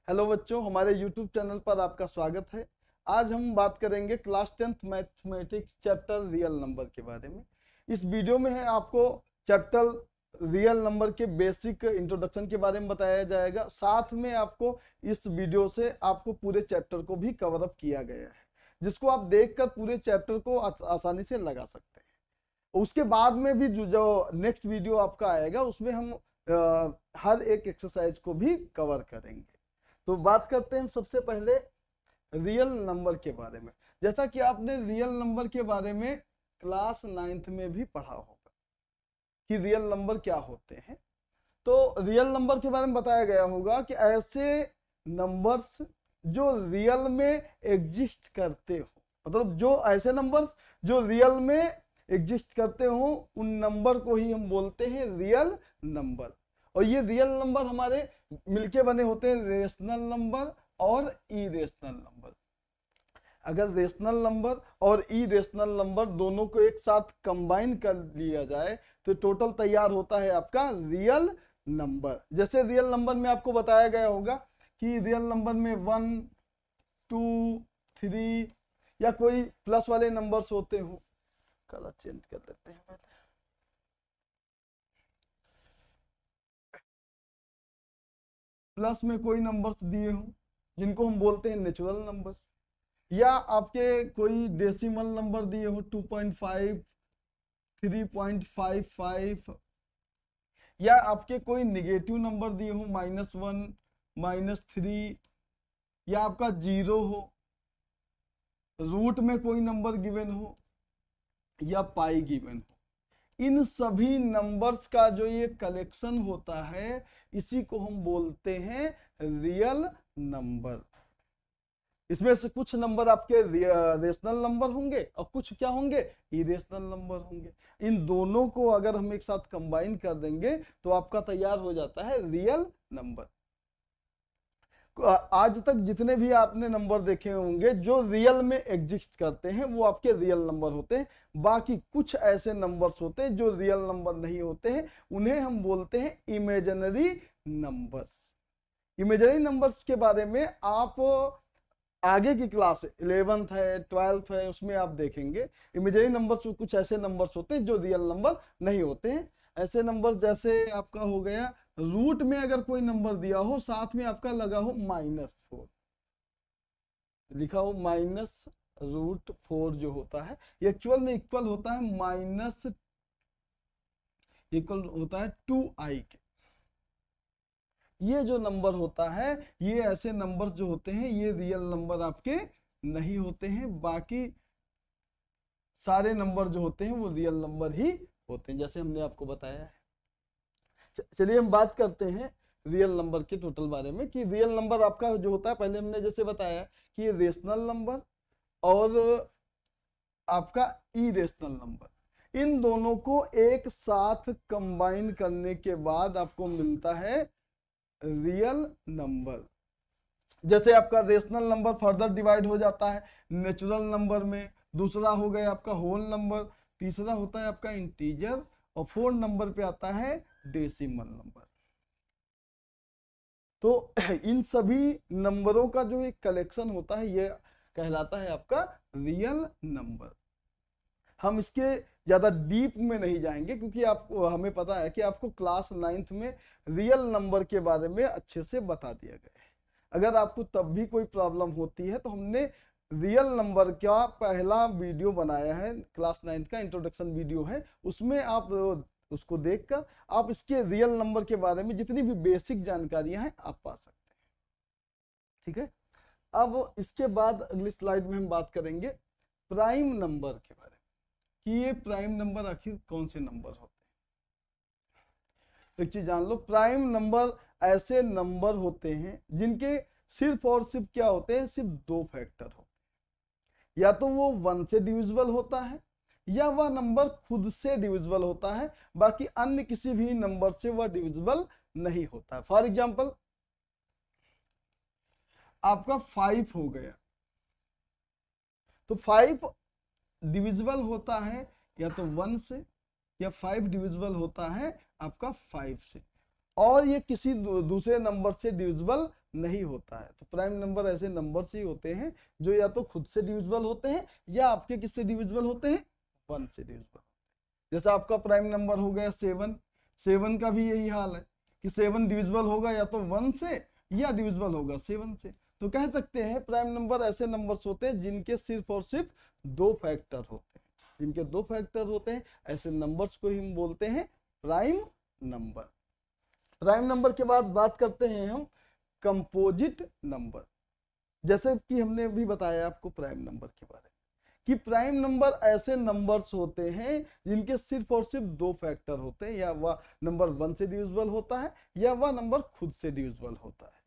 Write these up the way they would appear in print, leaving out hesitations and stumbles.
Hello बच्चों, हमारे YouTube channel पर आपका स्वागत है। आज हम बात करेंगे class 10th mathematics chapter real number के बारे में। इस वीडियो में है आपको चैप्टर रियल नंबर के बेसिक इंट्रोडक्शन के बारे में बताया जाएगा। साथ में आपको इस वीडियो से आपको पूरे चैप्टर को भी कवर अप किया गया है, जिसको आप देखकर पूरे चैप्टर को आसानी से लगा सकते हैं। उसके बाद में भी जो नेक्स्ट वीडियो आपका आएगा उसमें हम हर एक एक्सरसाइज को भी कवर करेंगे। तो बात करते हैं सबसे पहले रियल नंबर के बारे में। जैसा कि आपने रियल नंबर के बारे में क्लास 9th में भी पढ़ा होगा कि रियल नंबर क्या होते हैं। तो रियल नंबर के बारे में बताया गया होगा कि ऐसे नंबर्स जो रियल में एग्जिस्ट करते हो, मतलब जो ऐसे नंबर्स जो रियल में एग्जिस्ट करते हो उन नंबर को ही हम बोलते हैं रियल नंबर। और ये रियल नंबर हमारे मिलके बने होते हैं रेशनल नंबर और इरेशनल नंबर। अगर रेशनल नंबर और इरेशनल नंबर दोनों को एक साथ कंबाइन कर लिया जाए तो टोटल तैयार होता है आपका रियल नंबर। जैसे रियल नंबर में आपको बताया गया होगा कि रियल नंबर में 1, 2, 3 या कोई प्लस वाले नंबर्स होते हो। कलर चेंज कर लेते हैं पहले। प्लस में कोई नंबर्स दिए हो जिनको हम बोलते हैं नेचुरल नंबर, या आपके कोई डेसिमल नंबर दिए हो 2.5, 3.55, या आपके कोई निगेटिव नंबर दिए हो -1, -3, या आपका 0 हो, रूट में कोई नंबर गिवन हो या पाई गिवन हो। इन सभी नंबर्स का जो ये कलेक्शन होता है इसी को हम बोलते हैं रियल नंबर। इसमें से कुछ नंबर आपके रेशनल नंबर होंगे और कुछ क्या होंगे, इरेशनल नंबर होंगे। इन दोनों को अगर हम एक साथ कंबाइन कर देंगे तो आपका तैयार हो जाता है रियल नंबर। आज तक जितने भी आपने नंबर देखे होंगे जो रियल में एग्जिस्ट करते हैं वो आपके रियल नंबर होते हैं। बाकी कुछ ऐसे नंबर्स होते हैं जो रियल नंबर नहीं होते हैं, उन्हें हम बोलते हैं इमेजिनरी नंबर्स। इमेजिनरी नंबर्स के बारे में आप आगे की क्लास 11th है, 12th है, उसमें आप देखेंगे। इमेजिनरी नंबर्स कुछ ऐसे नंबर्स होते हैं जो रियल नंबर नहीं होते हैं। ऐसे नंबर्स जैसे आपका हो गया रूट में अगर कोई नंबर दिया हो साथ में आपका लगा हो -4, लिखा हो -√4 जो होता है ये एक्चुअल में इक्वल होता है इक्वल होता है 2i के। ये जो नंबर होता है ये ऐसे नंबर्स जो होते हैं ये रियल नंबर आपके नहीं होते हैं। बाकी सारे नंबर जो होते हैं वो रियल नंबर ही होते हैं, जैसे हमने आपको बताया है। चलिए हम बात करते हैं रियल नंबर के टोटल बारे में कि रियल नंबर आपका जो होता है, पहले हमने जैसे बताया कि रेशनल नंबर और आपका इरेशनल नंबर, इन दोनों को एक साथ कंबाइन करने के बाद आपको मिलता है रियल नंबर। जैसे आपका रेशनल नंबर फर्दर डिवाइड हो जाता है नेचुरल नंबर में, दूसरा हो गया आपका होल नंबर, तीसरा होता है आपका इंटीजर, और 4 नंबर पे आता है डेसिमल नंबर। तो इन सभी नंबरों का जो एक कलेक्शन होता है ये कहलाता है आपका रियल नंबर। हम इसके ज्यादा डीप में नहीं जाएंगे क्योंकि आपको हमें पता है कि आपको क्लास 9th में रियल नंबर के बारे में अच्छे से बता दिया गया है। अगर आपको तब भी कोई प्रॉब्लम होती है तो हमने रियल नंबर का पहला वीडियो बनाया है, क्लास 9th का इंट्रोडक्शन वीडियो है, उसमें आप उसको देखकर आप इसके रियल नंबर के बारे में जितनी भी बेसिक जानकारियां हैं आप पा सकते हैं। ठीक है, अब इसके बाद अगली स्लाइड में हम बात करेंगे प्राइम नंबर के बारे में कि ये प्राइम नंबर आखिर कौन से नंबर होते हैं। एक चीज जान लो, प्राइम नंबर ऐसे नंबर होते हैं जिनके सिर्फ और सिर्फ क्या होते हैं, सिर्फ 2 फैक्टर होते हैं। या तो वो 1 से डिविजिबल होता है या वह नंबर खुद से डिविजिबल होता है, बाकी अन्य किसी भी नंबर से वह डिविजिबल नहीं होता है। फॉर एग्जाम्पल आपका 5 हो गया, तो 5 डिविजिबल होता है या तो 1 से, या 5 डिविजिबल होता है आपका 5 से। और ये किसी दूसरे नंबर से डिविजिबल नहीं होता है। तो प्राइम नंबर ऐसे नंबर्स ही होते हैं जो या तो खुद से डिविजिबल होते हैं या आपके किससे डिविजिबल होते हैं, 1 से डिविजिबल। जैसे आपका प्राइम नंबर हो गया 7, 7 का भी यही हाल है कि 7 डिविजिबल होगा या तो 1 से या डिविजिबल होगा 7 से। तो कह सकते हैं प्राइम नंबर ऐसे नंबर्स होते हैं जिनके सिर्फ और सिर्फ 2 फैक्टर होते हैं। जिनके 2 फैक्टर होते हैं ऐसे नंबर्स को ही हम बोलते हैं प्राइम नंबर। प्राइम नंबर के बाद बात करते हैं हम कंपोजिट नंबर। जैसे कि हमने अभी बताया आपको प्राइम नंबर के बारे में कि प्राइम नंबर ऐसे नंबर्स होते हैं जिनके सिर्फ और सिर्फ 2 फैक्टर होते हैं, या वह नंबर 1 से डिविजिबल होता है या वह नंबर खुद से डिविजिबल होता है।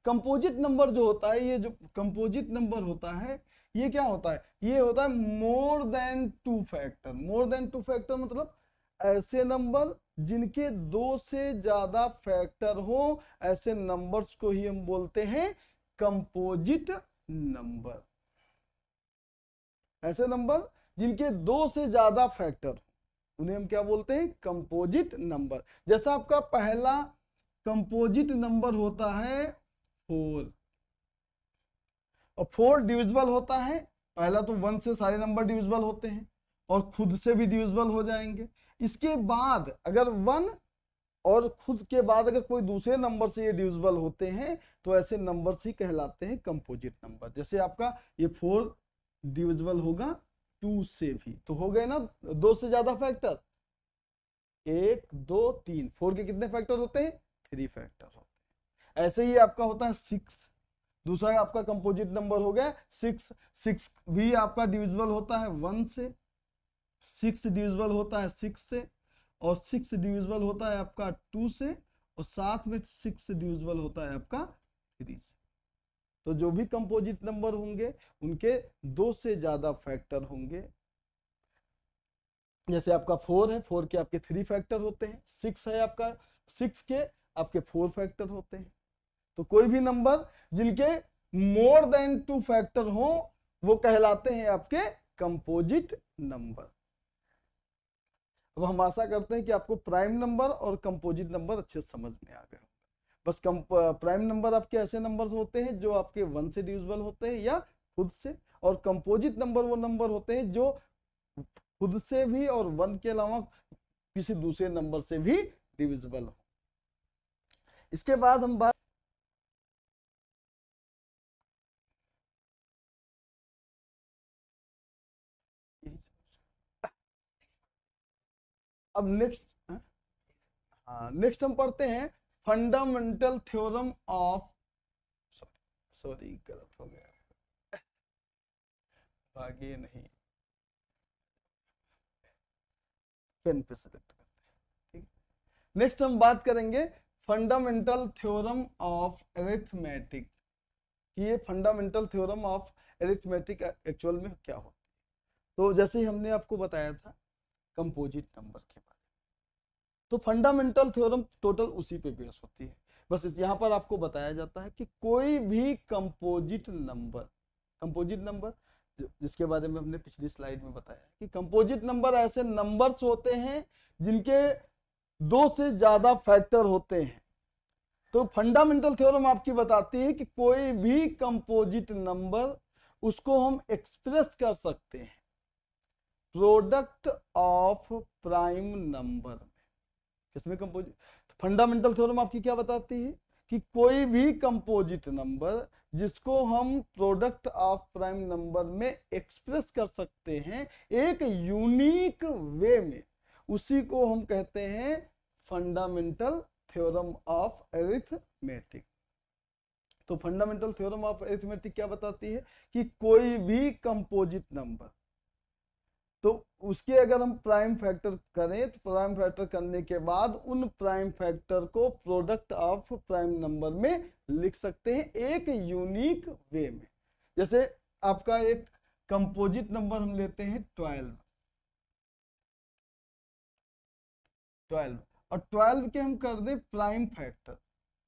कंपोजिट नंबर जो होता है, ये जो कंपोजिट नंबर होता है ये क्या होता है, ये होता है more than 2 factor. More than 2 factor मतलब ऐसे नंबर जिनके 2 से ज्यादा फैक्टर हो, ऐसे नंबर्स को ही हम बोलते हैं कंपोजिट नंबर। ऐसे नंबर जिनके 2 से ज्यादा फैक्टर उन्हें हम क्या बोलते हैं, कंपोजिट नंबर। जैसा आपका पहला कंपोजिट नंबर होता है 4, और 4 डिविजिबल होता है। पहला तो 1 से सारे नंबर डिविजिबल होते हैं और खुद से भी डिविजिबल हो जाएंगे। इसके बाद अगर 1 और खुद के बाद अगर कोई दूसरे नंबर से ये डिविजिबल होते हैं तो ऐसे नंबर्स ही कहलाते हैं कंपोजिट नंबर। जैसे आपका ये 4 डिविजिबल होगा 2 से भी, तो हो गए ना 2 से ज्यादा फैक्टर, 1 2 3। 4 के कितने फैक्टर होते हैं, 3 फैक्टर होते हैं। ऐसे ही आपका होता है 6, दूसरा आपका कंपोजिट नंबर हो गया 6। 6 भी आपका डिविजिबल होता है 1 से, 6 डिविजिबल होता है 6 से, और 6 डिविजिबल होता है आपका 2 से, और साथ में 6 डिविजिबल होता है आपका 3 से। तो जो भी कंपोजिट नंबर होंगे उनके 2 से ज्यादा फैक्टर होंगे। जैसे आपका 4 है, 4 के आपके 3 फैक्टर होते हैं। 6 है आपका, 6 के आपके 4 फैक्टर होते हैं। तो कोई भी नंबर जिनके मोर देन 2 फैक्टर हो वो कहलाते हैं आपके कंपोजिट नंबर। अब हम आशा करते हैं कि आपको प्राइम नंबर और कंपोजिट नंबर अच्छे समझ में आ गए होंगे। बस प्राइम नंबर आपके ऐसे नंबर्स होते हैं जो आपके 1 से डिविजिबल होते हैं या खुद से, और कंपोजिट नंबर वो नंबर होते हैं जो खुद से भी और 1 के अलावा किसी दूसरे नंबर से भी डिविजिबल हो। इसके बाद हम बात अब नेक्स्ट, हाँ नेक्स्ट हम पढ़ते हैं फंडामेंटल थ्योरम ऑफ, सॉरी गलत हो गया, आगे नहीं, पेन पे सेलेक्ट करते हैं। नेक्स्ट हम बात करेंगे फंडामेंटल थ्योरम ऑफ अरिथमेटिक, कि ये fundamental theorem of arithmetic actual में क्या होता है। तो जैसे ही हमने आपको बताया था कंपोजिट नंबर के बारे में, तो फंडामेंटल थ्योरम टोटल उसी पे बेस होती है। बस यहाँ पर आपको बताया जाता है कि कोई भी कंपोजिट नंबर जिसके बारे में हमने पिछली स्लाइड में बताया कि कंपोजिट नंबर ऐसे नंबर्स होते हैं जिनके 2 से ज्यादा फैक्टर होते हैं। तो फंडामेंटल थ्योरम आपकी बताती है कि कोई भी कंपोजिट नंबर उसको हम एक्सप्रेस कर सकते हैं प्रोडक्ट ऑफ प्राइम नंबर में। किसमें कंपोजिट, फंडामेंटल थ्योरम आपकी क्या बताती है कि कोई भी कंपोजिट नंबर जिसको हम प्रोडक्ट ऑफ प्राइम नंबर में एक्सप्रेस कर सकते हैं एक यूनिक वे में, उसी को हम कहते हैं फंडामेंटल थ्योरम ऑफ अरिथमेटिक। तो फंडामेंटल थ्योरम ऑफ अरिथमेटिक क्या बताती है कि कोई भी कंपोजिट नंबर, तो उसके अगर हम प्राइम फैक्टर करें तो प्राइम फैक्टर करने के बाद उन प्राइम फैक्टर को प्रोडक्ट ऑफ प्राइम नंबर में लिख सकते हैं एक यूनिक वे में। जैसे आपका एक कंपोजिट नंबर हम लेते हैं 12 और 12 के हम कर दें प्राइम फैक्टर,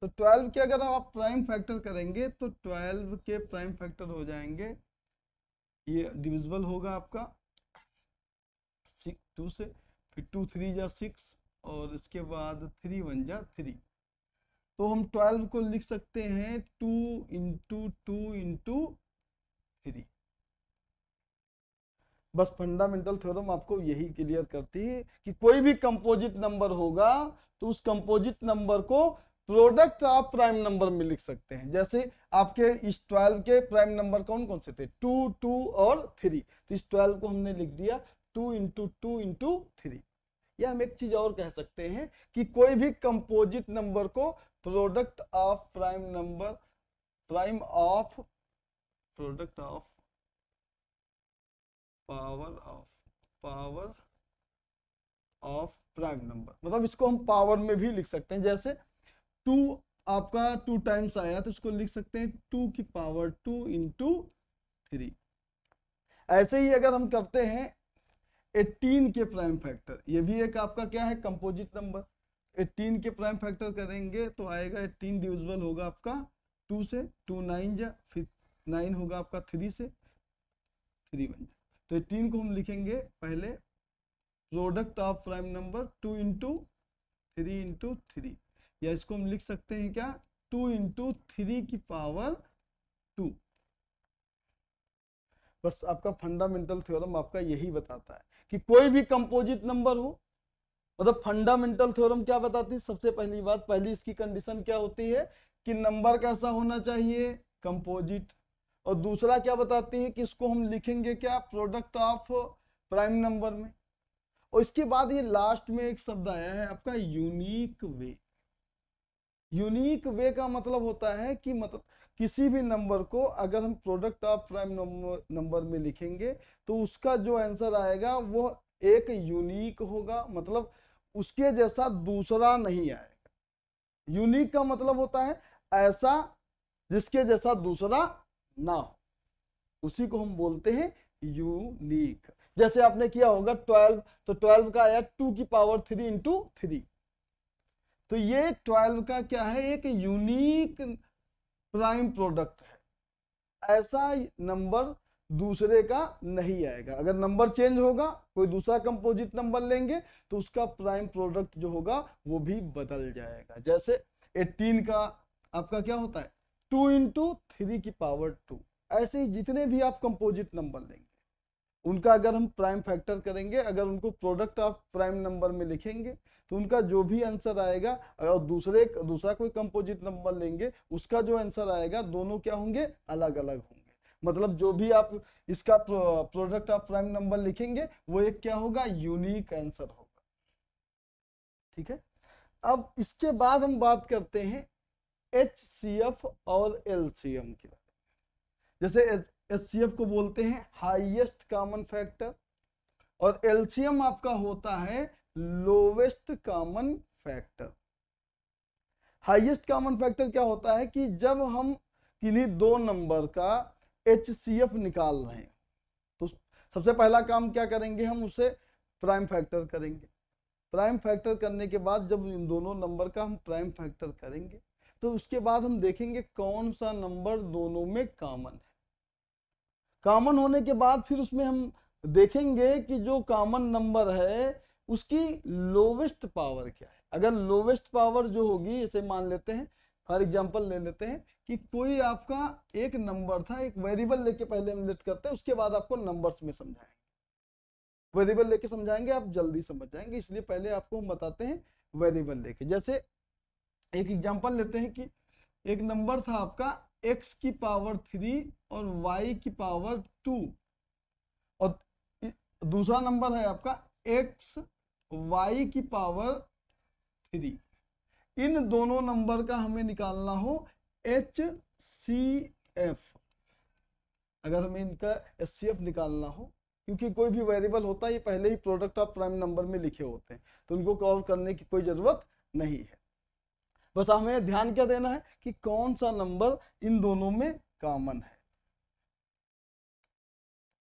तो 12 के अगर आप प्राइम फैक्टर करेंगे तो 12 के प्राइम फैक्टर हो जाएंगे, ये डिविजिबल होगा आपका 2 से, फिर 2 3 जा 6 और इसके बाद 3 1 जा 3, तो हम 12 को लिख सकते हैं 2 इंटू 2 इंटू 3। बस फंडामेंटल थ्योरम आपको यही क्लियर करती है कि कोई भी कंपोजिट नंबर होगा तो उस कंपोजिट नंबर को प्रोडक्ट ऑफ प्राइम नंबर में लिख सकते हैं। जैसे आपके इस 12 के प्राइम नंबर कौन कौन से थे, 2, 2 और 3, तो इस 12 को हमने लिख दिया 2 इंटू 2 इंटू 3। या हम एक चीज और कह सकते हैं कि कोई भी कंपोजिट नंबर को product of prime number, product of power of prime number, मतलब इसको हम पावर में भी लिख सकते हैं। जैसे 2 आपका 2 टाइम्स आया तो इसको लिख सकते हैं 2 की पावर 2 इंटू 3। ऐसे ही अगर हम करते हैं 18 के प्राइम फैक्टर, ये भी एक आपका क्या है कंपोजिट नंबर, 18 के प्राइम फैक्टर करेंगे तो आएगा 18 डिविजिबल होगा आपका 2 से, 2 9 जा, फिर 9 होगा आपका 3 से, 3 बन जा। तो 18 को हम लिखेंगे पहले product of prime number 2 into 3 into 3, या इसको हम लिख सकते हैं क्या 2 इंटू 3 की पावर 2। बस आपका फंडामेंटल थ्योरम आपका यही बताता है कि कोई भी कंपोजिट नंबर हो, मतलब फंडामेंटल थ्योरम क्या बताती है, सबसे पहली बात, पहली इसकी कंडीशन क्या होती है कि नंबर कैसा होना चाहिए, कंपोजिट। और दूसरा क्या बताती है कि इसको हम लिखेंगे क्या प्रोडक्ट ऑफ प्राइम नंबर में। और इसके बाद ये लास्ट में एक शब्द आया है आपका यूनिक वे। यूनिक वे का मतलब होता है कि मतलब किसी भी नंबर को अगर हम प्रोडक्ट ऑफ प्राइम नंबर में लिखेंगे तो उसका जो आंसर आएगा वो एक यूनिक होगा, मतलब उसके जैसा दूसरा नहीं आएगा। यूनिक का मतलब होता है ऐसा जिसके जैसा दूसरा ना हो, उसी को हम बोलते हैं यूनिक। जैसे आपने किया होगा 12, तो 12 का आया 2 की पावर 3 इंटू 3, तो ये 12 का क्या है, एक यूनिक प्राइम प्रोडक्ट है, ऐसा नंबर दूसरे का नहीं आएगा। अगर नंबर चेंज होगा, कोई दूसरा कंपोजिट नंबर लेंगे तो उसका प्राइम प्रोडक्ट जो होगा वो भी बदल जाएगा। जैसे 18 का आपका क्या होता है 2 इंटू 3 की पावर 2। ऐसे ही जितने भी आप कंपोजिट नंबर लेंगे उनका अगर हम प्राइम फैक्टर करेंगे, अगर उनको प्रोडक्ट ऑफ प्राइम नंबर में लिखेंगे तो उनका जो भी आंसर आएगा, और दूसरा कोई कंपोजिट नंबर लेंगे उसका जो आंसर आएगा, दोनों क्या होंगे, अलग अलग होंगे। मतलब जो भी आप इसका प्रोडक्ट ऑफ प्राइम नंबर लिखेंगे वो एक क्या होगा, यूनिक आंसर होगा। ठीक है, अब इसके बाद हम बात करते हैं HCF और LCM की बात। जैसे HCF को बोलते हैं हाईएस्ट कॉमन फैक्टर, और LCM आपका होता है lowest common factor. Highest common factor क्या होता है कि जब हम किन्हीं दो नंबर का HCF निकाल रहे हैं तो सबसे पहला काम क्या करेंगे, हम उसे प्राइम फैक्टर करेंगे। प्राइम फैक्टर करने के बाद जब इन दोनों नंबर का हम प्राइम फैक्टर करेंगे तो उसके बाद हम देखेंगे कौन सा नंबर दोनों में कॉमन है। कॉमन होने के बाद फिर उसमें हम देखेंगे कि जो कॉमन नंबर है उसकी लोवेस्ट पावर क्या है। अगर लोवेस्ट पावर जो होगी, जैसे मान लेते हैं फॉर एग्जांपल ले लेते हैं कि कोई आपका एक नंबर था, एक वेरिएबल लेके पहले हम लेट करते हैं, उसके बाद आपको नंबर्स में समझाएंगे। वेरिएबल लेके समझाएंगे आप जल्दी समझ जाएंगे, इसलिए पहले आपको हम बताते हैं वेरिएबल लेके। जैसे एक एग्जांपल लेते हैं कि एक नंबर था आपका x की पावर 3 और y की पावर 2, और दूसरा नंबर है आपका x y की पावर 3। इन दोनों नंबर का हमें निकालना हो HCF। अगर हमें इनका HCF निकालना हो, क्योंकि कोई भी वेरिएबल होता है ये पहले ही प्रोडक्ट ऑफ प्राइम नंबर में लिखे होते हैं तो उनको कॉल करने की कोई जरूरत नहीं है। बस हमें ध्यान क्या देना है कि कौन सा नंबर इन दोनों में कॉमन है।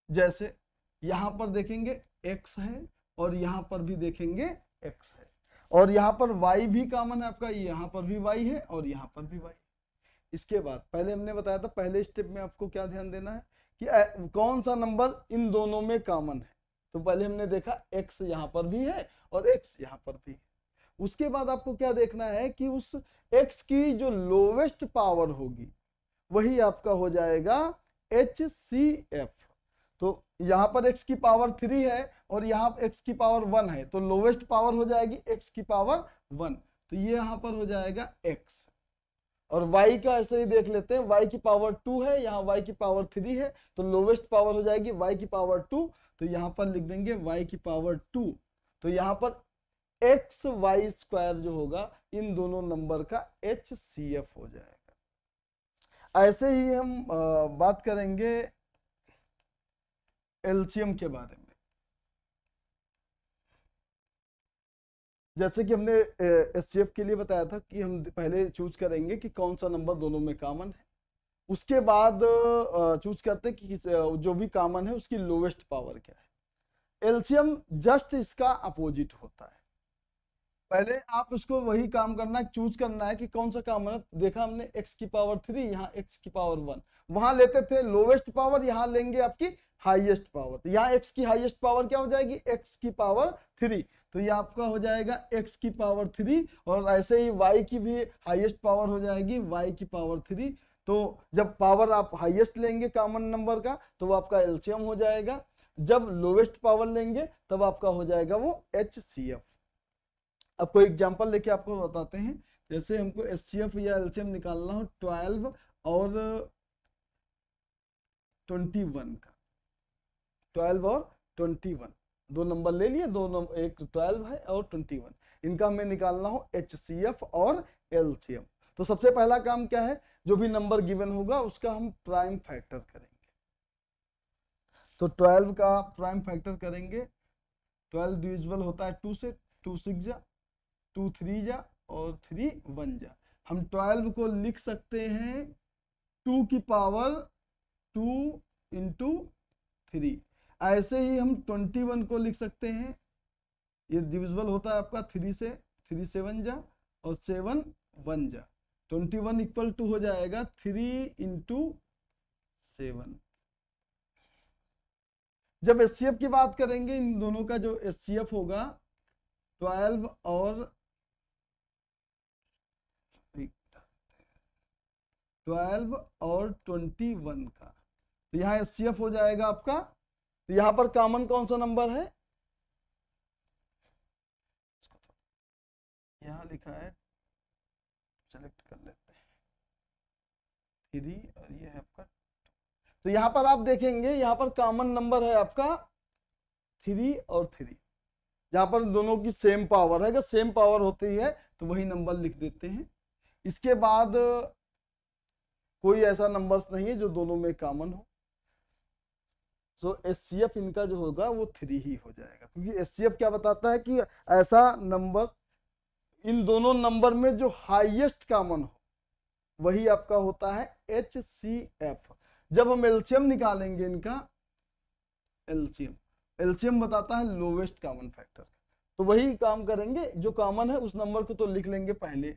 जैसे यहां पर देखेंगे x है और यहां पर भी देखेंगे x है, और यहां पर y भी कॉमन है आपका, यहां पर भी y है और यहां पर भी y है। इसके बाद पहले हमने बताया था, पहले स्टेप में आपको क्या ध्यान देना है कि कौन सा नंबर इन दोनों में कॉमन है। तो पहले हमने देखा x यहां पर भी है और x यहां पर भी है। उसके बाद आपको क्या देखना है कि उस x की जो लोवेस्ट पावर होगी वही आपका हो जाएगा HCF। तो यहाँ पर x की पावर 3 है और यहाँ x की पावर 1 है, तो लोवेस्ट पावर हो जाएगी x की पावर 1, तो ये यहाँ पर हो जाएगा x। और y का ऐसे ही देख लेते हैं, y की पावर 2 है, यहाँ y की पावर 3 है, तो लोवेस्ट पावर हो जाएगी y की पावर 2, तो यहाँ पर लिख देंगे y की पावर 2। तो यहाँ पर एक्स वाई स्क्वायर जो होगा इन दोनों नंबर का HCF हो जाएगा। ऐसे ही हम बात करेंगे एलसीएम के बारे में। जैसे कि हमने HCF के लिए बताया था कि हम पहले चूज करेंगे कि कौन सा नंबर दोनों में कॉमन है, उसके बाद चूज करते हैं कि जो भी कॉमन है उसकी लोवेस्ट पावर क्या है। एलसीएम जस्ट इसका अपोजिट होता है। पहले आप उसको वही काम करना है, चूज करना है कि कौन सा कॉमन है। देखा हमने x की पावर 3, यहाँ x की पावर 1, वहां लेते थे लोवेस्ट पावर, यहाँ लेंगे आपकी हाईएस्ट पावर। तो यहाँ x की हाईएस्ट पावर क्या हो जाएगी, x की पावर 3, तो ये आपका हो जाएगा x की पावर 3। और ऐसे ही y की भी हाईएस्ट पावर हो जाएगी y की पावर 3। तो जब पावर आप हाईएस्ट लेंगे कॉमन नंबर का तो वो आपका एलसीएम हो जाएगा, जब लोवेस्ट पावर लेंगे तब आपका हो जाएगा वो HCF। अब कोई एग्जांपल लेके आपको बताते हैं। जैसे हमको HCF या एलसीएम निकालना हो 12 और 21 का, 12 और 21 दो नंबर ले लिए, दो नंबर, एक 12 है और 21, इनका हमें निकालना हो HCF और LCM। तो सबसे पहला काम क्या है, जो भी नंबर गिवन होगा उसका हम प्राइम फैक्टर करेंगे। तो 12 का प्राइम फैक्टर करेंगे, 12 डिविजिबल होता है 2 से, 2 6 जा, 2 3 जा और 3 1 जा। हम 12 को लिख सकते हैं 2 की पावर 2 इंटू 3। ऐसे ही हम 21 को लिख सकते हैं, ये डिविजिबल होता है आपका 3 से, 3 7 जा और 7 1 जा। 21 इक्वल टू हो जाएगा 3 इंटू 7। जब HCF की बात करेंगे, इन दोनों का जो HCF होगा 12 और 21 का, तो यहाँ HCF हो जाएगा आपका। तो यहाँ पर कॉमन कौन सा नंबर है, यहाँ लिखा है, सेलेक्ट कर लेते हैं 3 और ये है आपका। तो यहाँ पर आप देखेंगे, यहाँ पर कॉमन नंबर है आपका 3 और 3, जहां पर दोनों की सेम पावर है। अगर सेम पावर होती है तो वही नंबर लिख देते हैं। इसके बाद कोई ऐसा नंबर्स नहीं है जो दोनों में कॉमन हो, तो HCF इनका जो होगा वो 3 ही हो जाएगा, क्योंकि HCF क्या बताता है कि ऐसा नंबर, इन दोनों नंबर में जो हाईएस्ट कॉमन हो वही आपका होता है HCF। जब हम एलसीएम निकालेंगे इनका, एलसीएम बताता है लोवेस्ट कॉमन फैक्टर, तो वही काम करेंगे, जो कॉमन है उस नंबर को तो लिख लेंगे पहले,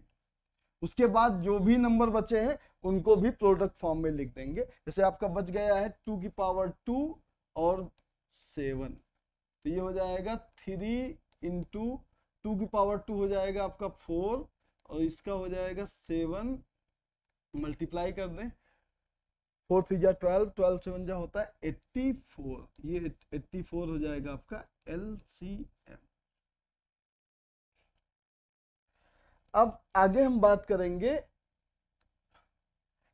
उसके बाद जो भी नंबर बचे हैं उनको भी प्रोडक्ट फॉर्म में लिख देंगे। जैसे आपका बच गया है 2 की पावर 2 और 7, तो ये हो जाएगा 3 इंटू 2 की पावर 2 हो जाएगा आपका 4 और इसका हो जाएगा 7, मल्टीप्लाई कर दें, 4 3 जा 12, 12 7 जा होता है 84, ये 84 हो जाएगा आपका LCM। अब आगे हम बात करेंगे,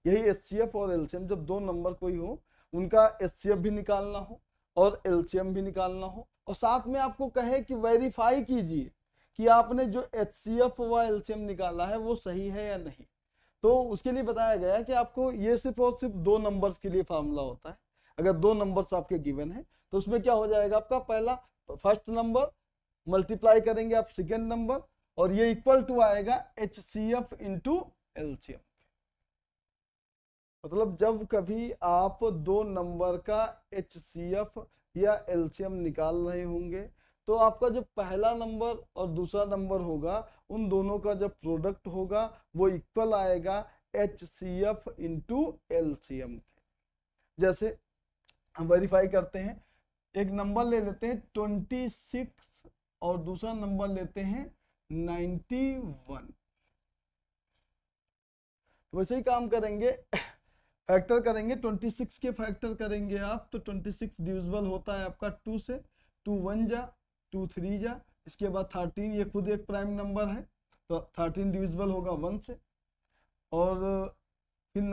यही HCF और LCM, जब दो नंबर कोई हो उनका HCF भी निकालना हो और LCM भी निकालना हो, और साथ में आपको कहे कि वेरीफाई कीजिए कि आपने जो HCF व LCM निकाला है वो सही है या नहीं। तो उसके लिए बताया गया है कि आपको ये सिर्फ और सिर्फ दो नंबर्स के लिए फार्मूला होता है। अगर दो नंबर्स आपके गिवन है तो उसमें क्या हो जाएगा, आपका पहला फर्स्ट नंबर मल्टीप्लाई करेंगे आप सेकेंड नंबर, और ये इक्वल टू आएगा HCF इंटू LCM। मतलब जब कभी आप दो नंबर का HCF या LCM निकाल रहे होंगे तो आपका जो पहला नंबर और दूसरा नंबर होगा उन दोनों का जब प्रोडक्ट होगा वो इक्वल आएगा HCF इंटू LCM। जैसे हम वेरीफाई करते हैं, एक नंबर ले लेते हैं 26 और दूसरा नंबर लेते हैं 91। वैसे ही काम करेंगे, फैक्टर करेंगे 26 के फैक्टर करेंगे आप तो 26 डिविजिबल होता है आपका 2 से, 2 1 जा, 2 3 जा, इसके बाद 13, ये खुद एक प्राइम नंबर है तो 13 डिविजिबल होगा 1 से, और फिर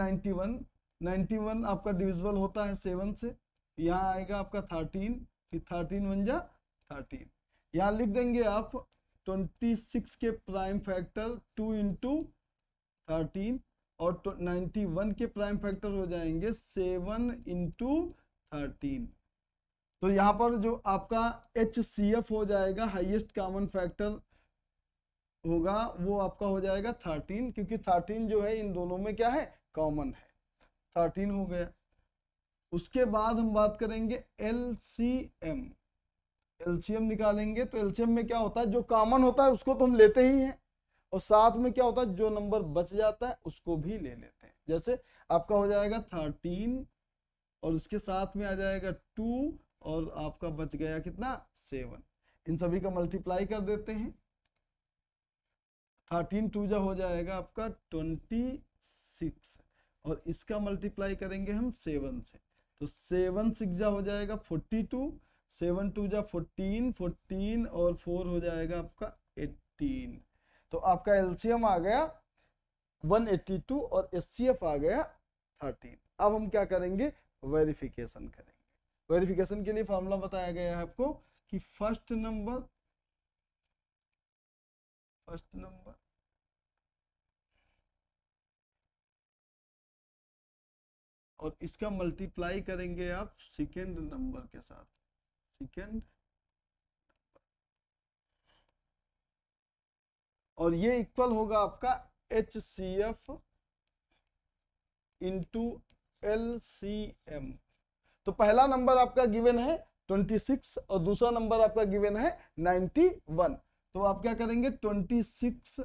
91 आपका डिविजिबल होता है 7 से, यहाँ आएगा आपका 13, फिर 13 1 जा 13, यहाँ लिख देंगे आप 26 के प्राइम फैक्टर 2 इंटू 13 और 91 के प्राइम फैक्टर हो जाएंगे 7 इंटू 13। तो यहाँ पर जो आपका HCF हो जाएगा, हाईएस्ट कॉमन फैक्टर होगा, वो आपका हो जाएगा 13, क्योंकि 13 जो है इन दोनों में क्या है, कॉमन है, 13 हो गया। उसके बाद हम बात करेंगे LCM। LCM निकालेंगे तो LCM में क्या होता है, जो कॉमन होता है उसको तो हम लेते ही हैं, और साथ में क्या होता है, जो नंबर बच जाता है उसको भी ले लेते हैं। जैसे आपका हो जाएगा 13 और उसके साथ में आ जाएगा 2 और आपका बच गया कितना, 7। इन सभी का मल्टीप्लाई कर देते हैं, 13 2 जा हो जाएगा आपका 26 और इसका मल्टीप्लाई करेंगे हम 7 से, तो 7 6 जा हो जाएगा 42, 7 2 जा 14, 14 और 4 हो जाएगा आपका 18। तो आपका LCM आ गया 182 और HCF आ गया 13। अब हम क्या करेंगे, वेरिफिकेशन करेंगे। वेरिफिकेशन के लिए फॉर्मूला बताया गया है आपको कि फर्स्ट नंबर और इसका मल्टीप्लाई करेंगे आप सेकेंड नंबर के साथ, सेकेंड, और ये इक्वल होगा आपका HCF इंटू LCM। तो पहला नंबर आपका गिवन है 26 और दूसरा नंबर आपका गिवन है 91। तो आप क्या करेंगे, 26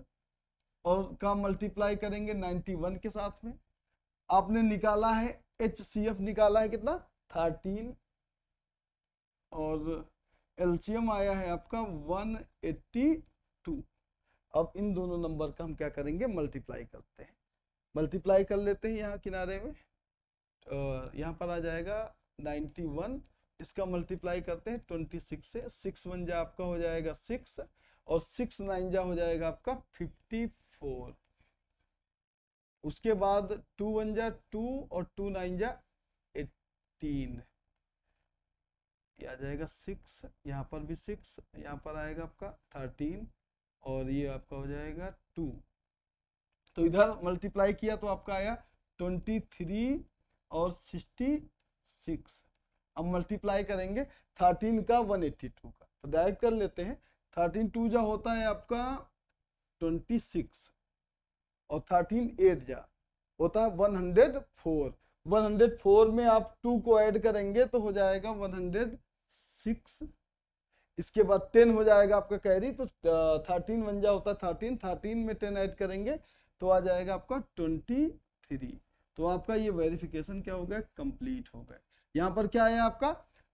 और का मल्टीप्लाई करेंगे 91 के साथ में। आपने निकाला है HCF, निकाला है कितना, 13, और LCM आया है आपका 182। अब इन दोनों नंबर का हम क्या करेंगे, मल्टीप्लाई करते हैं। मल्टीप्लाई कर लेते हैं यहाँ किनारे में, यहाँ पर आ जाएगा 91, इसका मल्टीप्लाई करते हैं 26 से, 6 1 जा आपका हो जाएगा 6 और 6 9 जा हो जाएगा आपका 54। उसके बाद 2 1 जा 2 और 2 9 जा 18, ये आ जाएगा 6, यहाँ पर भी 6, यहाँ पर आएगा आपका 13 और ये आपका हो जाएगा 2। तो इधर मल्टीप्लाई किया तो आपका आया 23 और 66। अब मल्टीप्लाई करेंगे 13 का 182 का, तो डायरेक्ट कर लेते हैं। 13 2 जा होता है आपका 26 और 13 8 जा होता है 104। 104 में आप 2 को ऐड करेंगे तो हो जाएगा 106। इसके बाद 10 हो जाएगा आपका कैरी, तो 13 1 जा होता है 13, 13 में 10 ऐड करेंगे तो आ जाएगा आपका 23। तो आपका ये वेरिफिकेशन क्या हो गया, कंप्लीट हो गया। यहाँ पर क्या है आपका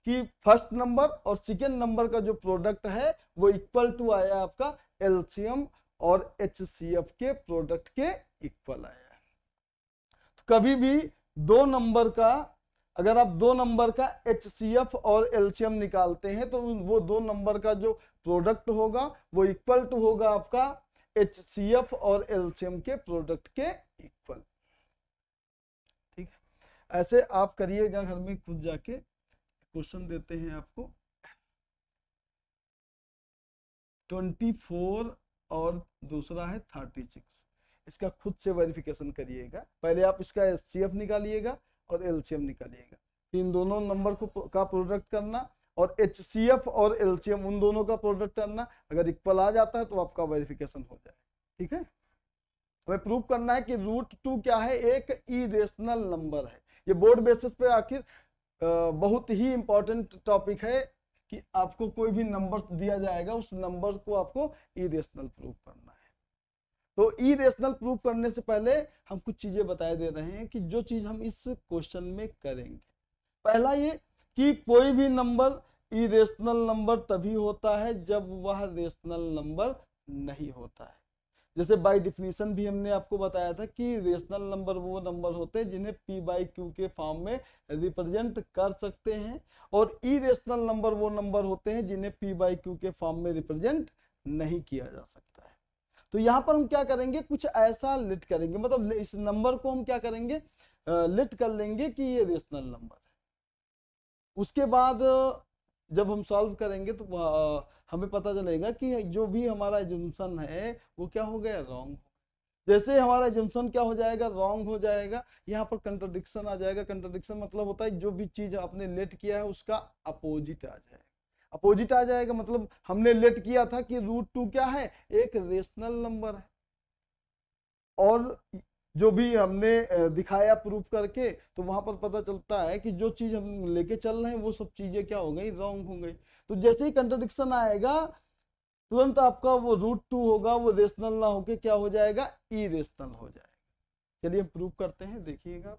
कि फर्स्ट नंबर और सेकेंड नंबर का जो प्रोडक्ट है वो इक्वल टू आया आपका LCM और HCF के प्रोडक्ट के इक्वल आया है। तो कभी भी दो नंबर का, अगर आप दो नंबर का HCF और LCM निकालते हैं तो वो दो नंबर का जो प्रोडक्ट होगा वो इक्वल टू होगा आपका HCF और LCM के प्रोडक्ट के इक्वल। ठीक है, ऐसे आप करिएगा घर में खुद जाके। क्वेश्चन देते हैं आपको 24 और दूसरा है 36, इसका खुद से वेरिफिकेशन करिएगा। पहले आप इसका HCF निकालिएगा और LCM निकालिएगा, इन दोनों नंबर को का प्रोडक्ट करना और HCF और LCM उन दोनों का प्रोडक्ट करना। अगर इक्वल आ जाता है तो आपका वेरिफिकेशन हो जाए। ठीक है, तो प्रूव करना है कि √2 क्या है, एक इरेशनल नंबर है। ये बोर्ड बेसिस पे आखिर बहुत ही इंपॉर्टेंट टॉपिक है कि आपको कोई भी नंबर दिया जाएगा उस नंबर को आपको इरेशनल प्रूव करना है। तो इरेशनल प्रूव करने से पहले हम कुछ चीजें बता दे रहे हैं कि जो चीज हम इस क्वेश्चन में करेंगे। पहला ये कि कोई भी नंबर इरेशनल नंबर तभी होता है जब वह रेशनल नंबर नहीं होता है। जैसे बाय डिफिनीशन भी हमने आपको बताया था कि रेशनल नंबर वो नंबर होते हैं जिन्हें p बाई क्यू के फॉर्म में रिप्रेजेंट कर सकते हैं, और इरेशनल नंबर वो नंबर होते हैं जिन्हें p बाई क्यू के फॉर्म में रिप्रेजेंट नहीं किया जा सकता है। तो यहाँ पर हम क्या करेंगे, कुछ ऐसा लिट करेंगे, मतलब इस नंबर को हम क्या करेंगे, लिट कर लेंगे कि ये रेशनल नंबर है। उसके बाद जब हम सॉल्व करेंगे तो हमें पता चलेगा कि जो भी हमारा एजम्पशन है वो क्या हो गया, रॉन्ग। जैसे हमारा एजम्पशन क्या हो जाएगा, रॉन्ग हो जाएगा, यहाँ पर कंट्राडिक्शन आ जाएगा। कंट्राडिक्शन मतलब होता है जो भी चीज आपने लेट किया है उसका अपोजिट आ जाएगा। अपोजिट आ जाएगा मतलब हमने लेट किया था कि √2 क्या है, एक रेशनल नंबर है, और जो भी हमने दिखाया प्रूफ करके, तो वहां पर पता चलता है कि जो चीज हम लेके चल रहे हैं वो सब चीजें क्या हो गई, रॉन्ग हो गई। तो जैसे ही कंट्राडिक्शन आएगा तुरंत आपका वो √2 होगा, वो रेशनल ना होके क्या हो जाएगा, इरेशनल हो जाएगा। चलिए हम प्रूफ करते हैं, देखिएगा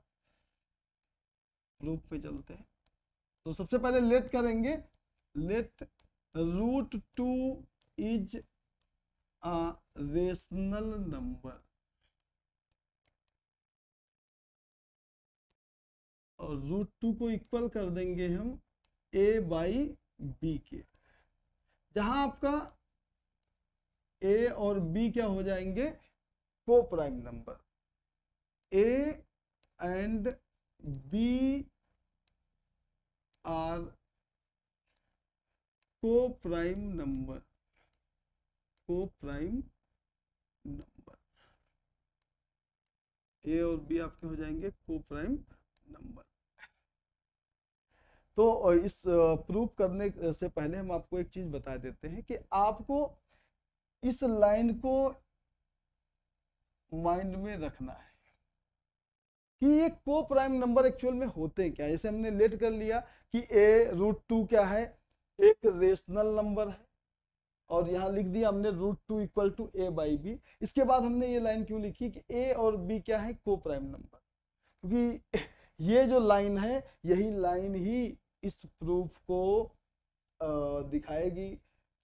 प्रूफ पे चलते हैं। तो सबसे पहले लेट करेंगे, let √2 is a rational number, और √2 को इक्वल कर देंगे हम a बाई बी के, जहां आपका a और b क्या हो जाएंगे, coprime number. a and b are coprime number, coprime number, a और b आपके हो जाएंगे को प्राइम नंबर। तो इस प्रूफ करने से पहले हम आपको एक चीज बता देते हैं कि आपको इस लाइन को माइंड में रखना है कि ये को प्राइम नंबर एक्चुअल में होते क्या। जैसे हमने लेट कर लिया कि a√2 क्या है, एक रेशनल नंबर है, और यहाँ लिख दिया हमने √2 equal to a by B. इसके बाद हमने ये लाइन क्यों लिखी कि a और b क्या है, को प्राइम नंबर, क्योंकि ये जो लाइन है यही लाइन ही इस प्रूफ को दिखाएगी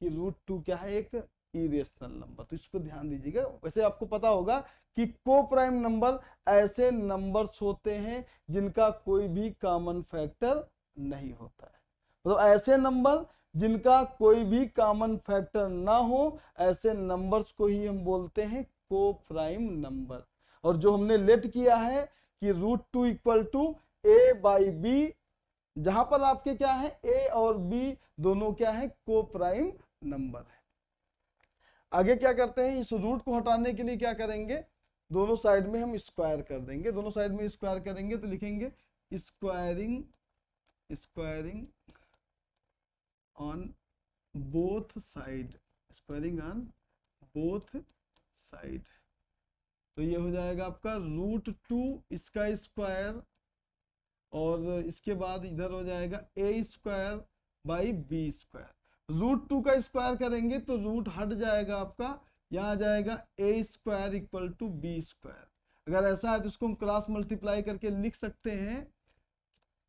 कि √2 क्या है, एक इरेशनल नंबर। तो इसको ध्यान दीजिएगा। वैसे आपको पता होगा कि को प्राइम नंबर ऐसे नंबर्स होते हैं जिनका कोई भी कॉमन फैक्टर नहीं होता है, मतलब ऐसे नंबर जिनका कोई भी कॉमन फैक्टर ना हो, ऐसे नंबर्स को ही हम बोलते हैं को प्राइम नंबर। और जो हमने लेट किया है कि √2 equal to a by B, जहां पर आपके क्या है, a और b दोनों क्या है, को प्राइम नंबर है। आगे क्या करते हैं, इस रूट को हटाने के लिए क्या करेंगे, दोनों साइड में हम स्क्वायर कर देंगे। दोनों साइड में स्क्वायर करेंगे तो लिखेंगे squaring, squaring on both side, squaring on both side. तो ये हो जाएगा आपका √2 इसका स्क्वायर, और इसके बाद इधर हो जाएगा a square by B square. √2 का स्क्वायर करेंगे तो रूट हट जाएगा आपका, यहाँ आ जाएगा a square equal to B square. अगर ऐसा है तो इसको हम क्रॉस मल्टीप्लाई करके लिख सकते हैं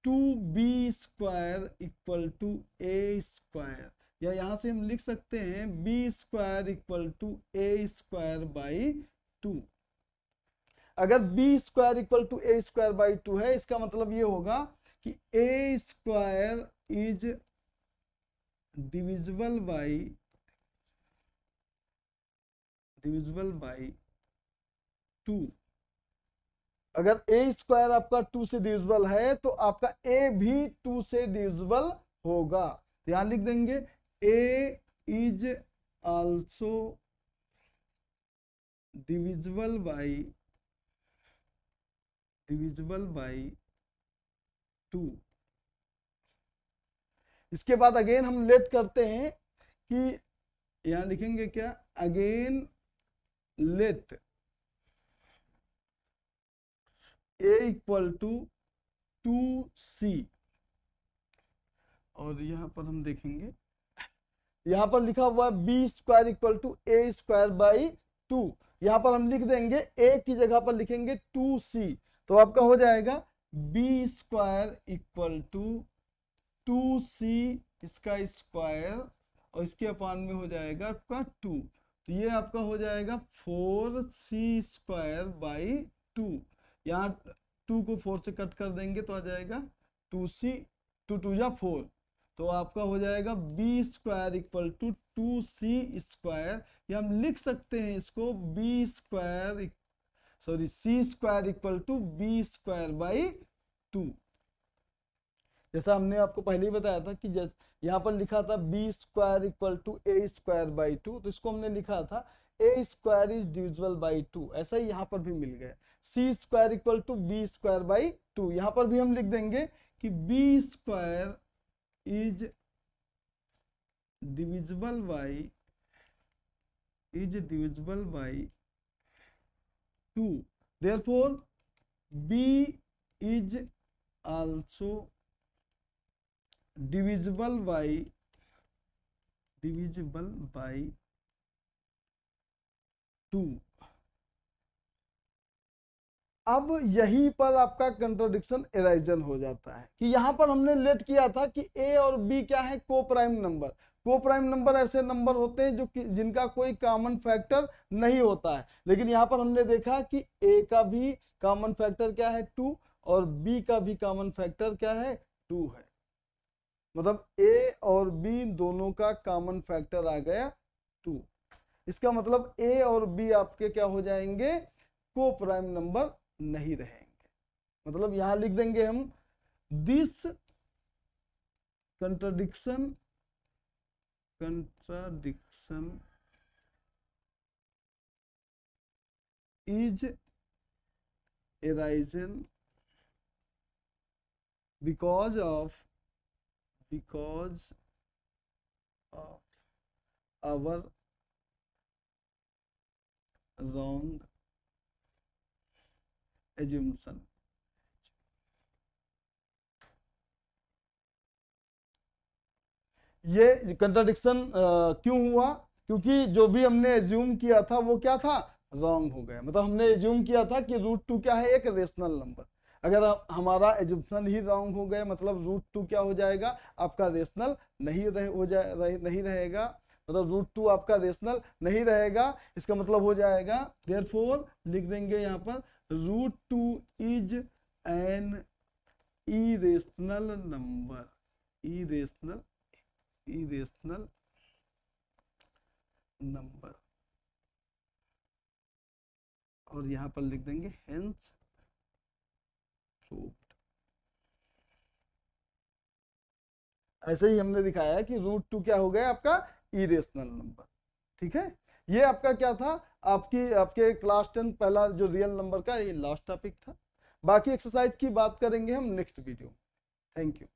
2b square equal to a square, या यहाँ से हम लिख सकते हैं b square equal to a square by 2। अगर b square equal to a square by 2 है, इसका मतलब ये होगा कि a square is divisible by 2। अगर a स्क्वायर आपका 2 से डिविजिबल है तो आपका a भी 2 से डिविजिबल होगा। यहां लिख देंगे a is also divisible by 2। इसके बाद अगेन हम लेट करते हैं कि यहां लिखेंगे क्या, again let a equal to 2c, और यहां पर हम देखेंगे यहां पर लिखा हुआ है b square equal to a square by 2। यहां पर हम लिख देंगे a की जगह पर लिखेंगे 2c, तो आपका हो जाएगा b square equal to 2c इसका स्क्वायर, और इसके अपान में हो जाएगा आपका 2। तो ये आपका हो जाएगा 4c² / 2। यहाँ 2 को 4 से कट कर देंगे तो आ जाएगा 2c, 2 2 या 4, तो आपका हो जाएगा b² = 2c²। ये हम लिख सकते हैं इसको c² = b²/2। जैसा हमने आपको पहले ही बताया था कि यहाँ पर लिखा था b² = a²/2, तो इसको हमने लिखा था a² is divisible by 2। ऐसा ही यहाँ पर भी मिल गया c² = b²/2। यहाँ पर भी हम लिख देंगे कि b² is divisible by 2। therefore b is also divisible by 2। अब यहीं पर आपका कंट्राडिक्शन एराइजन हो जाता है कि यहां पर हमने लेट किया था कि a और b क्या है, को prime number. Coprime number ऐसे नंबर होते हैं जो जिनका कोई कॉमन फैक्टर नहीं होता है, लेकिन यहाँ पर हमने देखा कि a का भी कॉमन फैक्टर क्या है 2 और b का भी कॉमन फैक्टर क्या है 2 है। मतलब a और b दोनों का कॉमन फैक्टर आ गया 2। इसका मतलब a और b आपके क्या हो जाएंगे, को प्राइम नंबर नहीं रहेंगे। मतलब यहां लिख देंगे हम this contradiction is arisen because of our wrong assumption। ये कंट्राडिक्शन क्यों हुआ, क्योंकि जो भी हमने एज्यूम किया था वो क्या था, रॉन्ग हो गया। मतलब हमने एज्यूम किया था कि √2 क्या है, एक रेशनल नंबर। अगर हमारा एज्यूम्पशन ही रॉन्ग हो गए, मतलब √2 क्या हो जाएगा, आपका रेशनल नहीं रहेगा। मतलब √2 आपका रेशनल नहीं रहेगा। इसका मतलब हो जाएगा देयरफॉर लिख देंगे यहाँ पर √2 is an irrational number. Irrational number, और यहाँ पर लिख देंगे हेंस प्रूव्ड। ऐसे ही हमने दिखाया कि √2 क्या हो गया आपका इरेशनल नंबर। ठीक है, ये आपका क्या था, आपके क्लास 10 पहला जो रियल नंबर का ये लास्ट टॉपिक था। बाकी एक्सरसाइज की बात करेंगे हम नेक्स्ट वीडियो। Thank you.